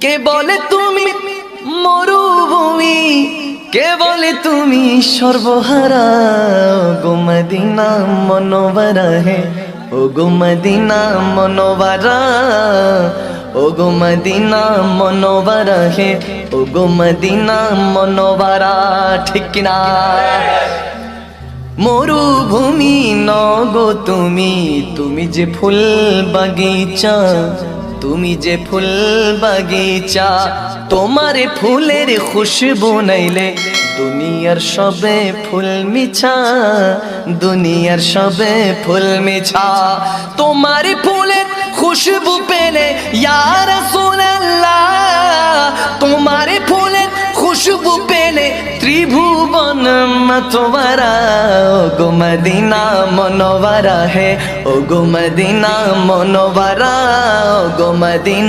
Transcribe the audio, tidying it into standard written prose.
কে বলে তুমি মরুভূমি, কে বলে তুমি সর্বহারা। গো মদিনা মনোবরা হে, ও গো মদিনা মনোবরা, ও গো মদিনা মনোবরা হে, ও গো মদিনা মনোবরা। ঠিক কিনা? মরুভূমি নগো তুমি, তুমি যে ফুল বাগিচা, তুমি যে ফুল বাগিচা। তোমার ফুলের খুশবু নাইলে দুনিয়ার সবে ফুল মিছা, দুনিয়ার সবে ফুল মিছা। তোমার ফুলের খুশবু পেলে ইয়া রাসূলুল্লাহ, তোমার ফুলের খুশবু পেলে ত্রিভুবন মাতোয়ারা। ও গো মদিনা মনোবরা হে, ও গো মদিনা মনোবরা, ও গো মদিনা।